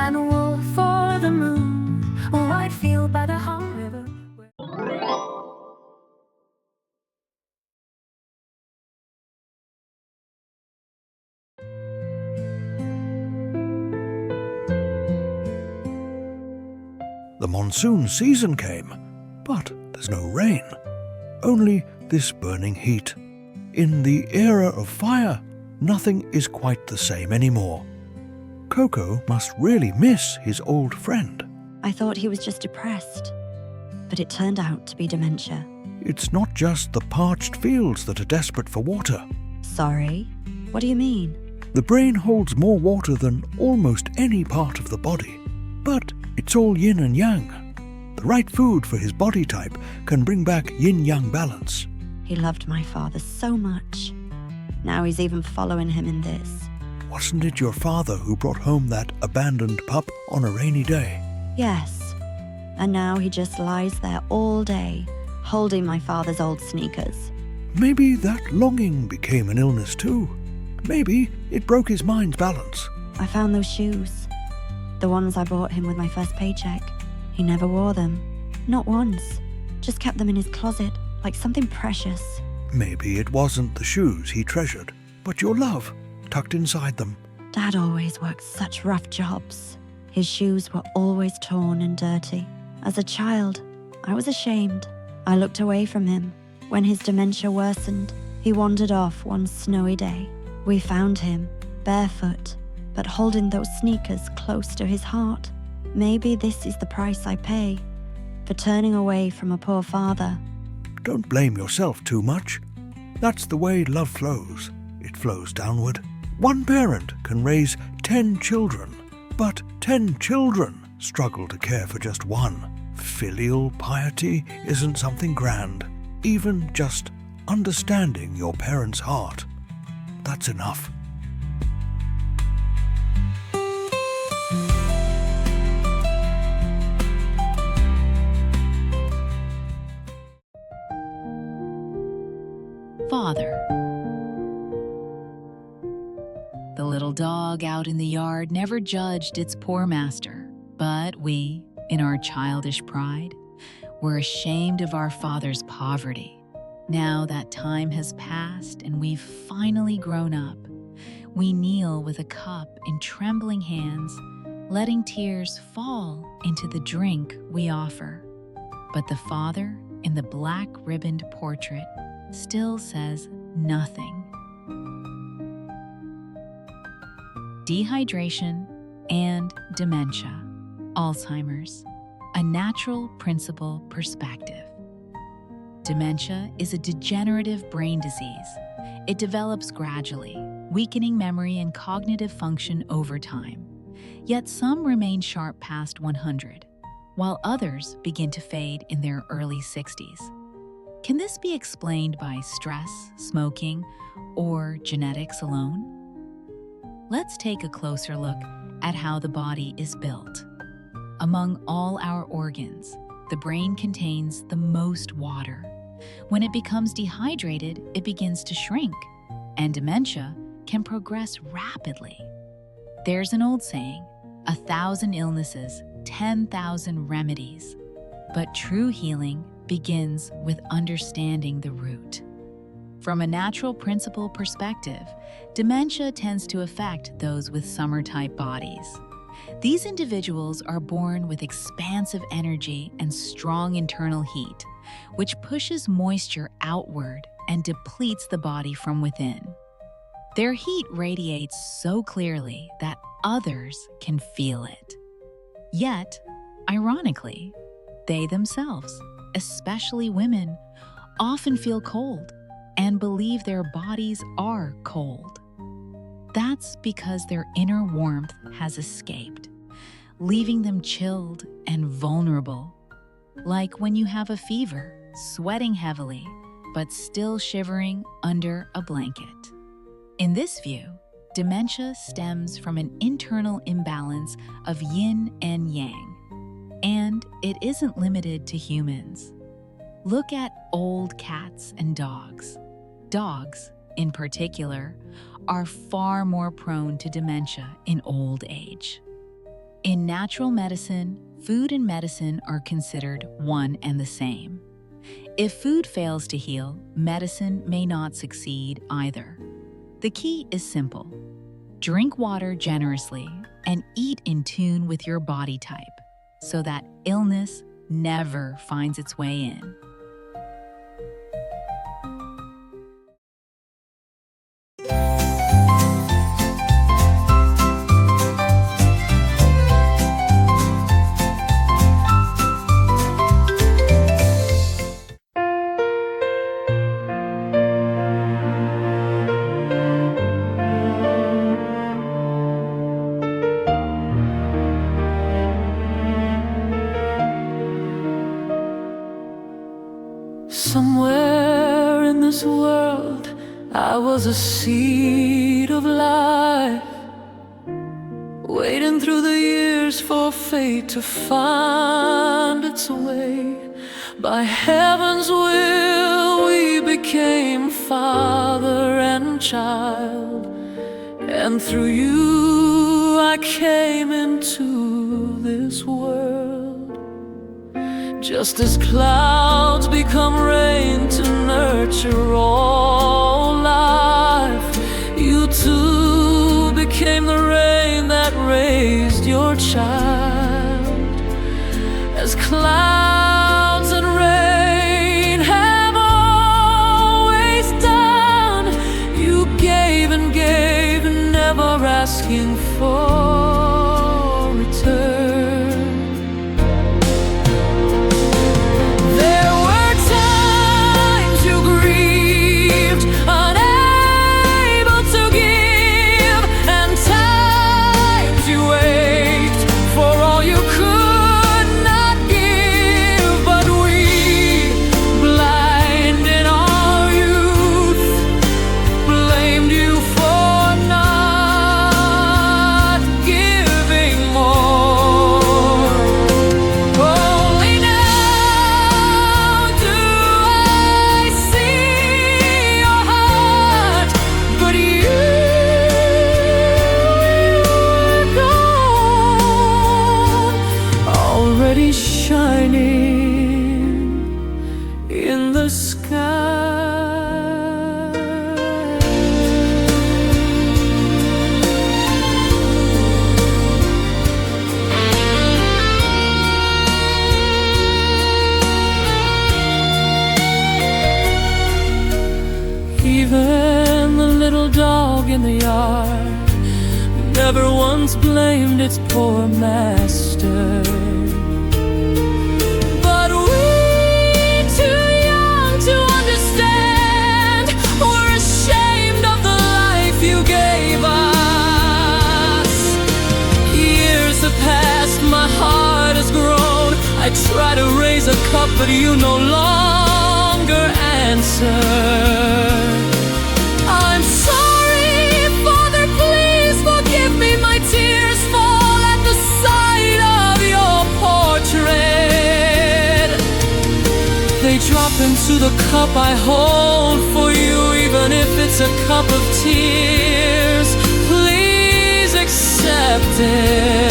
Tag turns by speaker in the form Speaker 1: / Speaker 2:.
Speaker 1: and wool for the moon, a wide field by the Hum River.
Speaker 2: The monsoon season came, but there's no rain, only this burning heat. In the era of fire, nothing is quite the same anymore. Coco must really miss his old friend.
Speaker 3: I thought he was just depressed, but it turned out to be dementia.
Speaker 2: It's not just the parched fields that are desperate for water.
Speaker 3: Sorry? What do you mean?
Speaker 2: The brain holds more water than almost any part of the body, but it's all yin and yang. The right food for his body type can bring back yin-yang balance.
Speaker 3: He loved my father so much. Now he's even following him in this.
Speaker 2: Wasn't it your father who brought home that abandoned pup on a rainy day?
Speaker 3: Yes. And now he just lies there all day, holding my father's old sneakers.
Speaker 2: Maybe that longing became an illness too. Maybe it broke his mind's balance.
Speaker 3: I found those shoes. The ones I bought him with my first paycheck. He never wore them. Not once. Just kept them in his closet, like something precious.
Speaker 2: Maybe it wasn't the shoes he treasured, but your love tucked inside them.
Speaker 3: Dad always worked such rough jobs. His shoes were always torn and dirty. As a child, I was ashamed. I looked away from him. When his dementia worsened, he wandered off one snowy day. We found him, barefoot, but holding those sneakers close to his heart. Maybe this is the price I pay for turning away from a poor father.
Speaker 2: Don't blame yourself too much. That's the way love flows. It flows downward. One parent can raise 10 children, but 10 children struggle to care for just one. Filial piety isn't something grand. Even just understanding your parent's heart, that's enough.
Speaker 4: Father. The little dog out in the yard never judged its poor master, but we, in our childish pride, were ashamed of our father's poverty. Now that time has passed and we've finally grown up, we kneel with a cup in trembling hands, letting tears fall into the drink we offer. But the father in the black-ribboned portrait still says nothing. Dehydration and dementia, Alzheimer's, a natural principle perspective. Dementia is a degenerative brain disease. It develops gradually, weakening memory and cognitive function over time. Yet some remain sharp past 100, while others begin to fade in their early 60s. Can this be explained by stress, smoking, or genetics alone? Let's take a closer look at how the body is built. Among all our organs, the brain contains the most water. When it becomes dehydrated, it begins to shrink, and dementia can progress rapidly. There's an old saying, 1,000 illnesses, 10,000 remedies. But true healing begins with understanding the root. From a natural principle perspective, dementia tends to affect those with summer-type bodies. These individuals are born with expansive energy and strong internal heat, which pushes moisture outward and depletes the body from within. Their heat radiates so clearly that others can feel it. Yet, ironically, they themselves, especially women, often feel cold and believe their bodies are cold. That's because their inner warmth has escaped, leaving them chilled and vulnerable, like when you have a fever, sweating heavily, but still shivering under a blanket. In this view, dementia stems from an internal imbalance of yin and yang, and it isn't limited to humans. Look at old cats and dogs. Dogs, in particular, are far more prone to dementia in old age. In natural medicine, food and medicine are considered one and the same. If food fails to heal, medicine may not succeed either. The key is simple. Drink water generously and eat in tune with your body type so that illness never finds its way in.
Speaker 1: Somewhere in this world, I was a seed of life, waiting through the years for fate to find its way. By heaven's will, we became father and child, and through you, I came into this world. Just as clouds become rain to nurture all life, you too became the rain that raised your child. As clouds and rain have always done, you gave and gave, never asking for return. Shining in the sky. Even the little dog in the yard never once blamed its poor master. My heart has grown. I try to raise a cup, but you no longer answer. I'm sorry, Father, please forgive me. My tears fall at the sight of your portrait. They drop into the cup I hold for you, even if it's a cup of tears. Please accept it.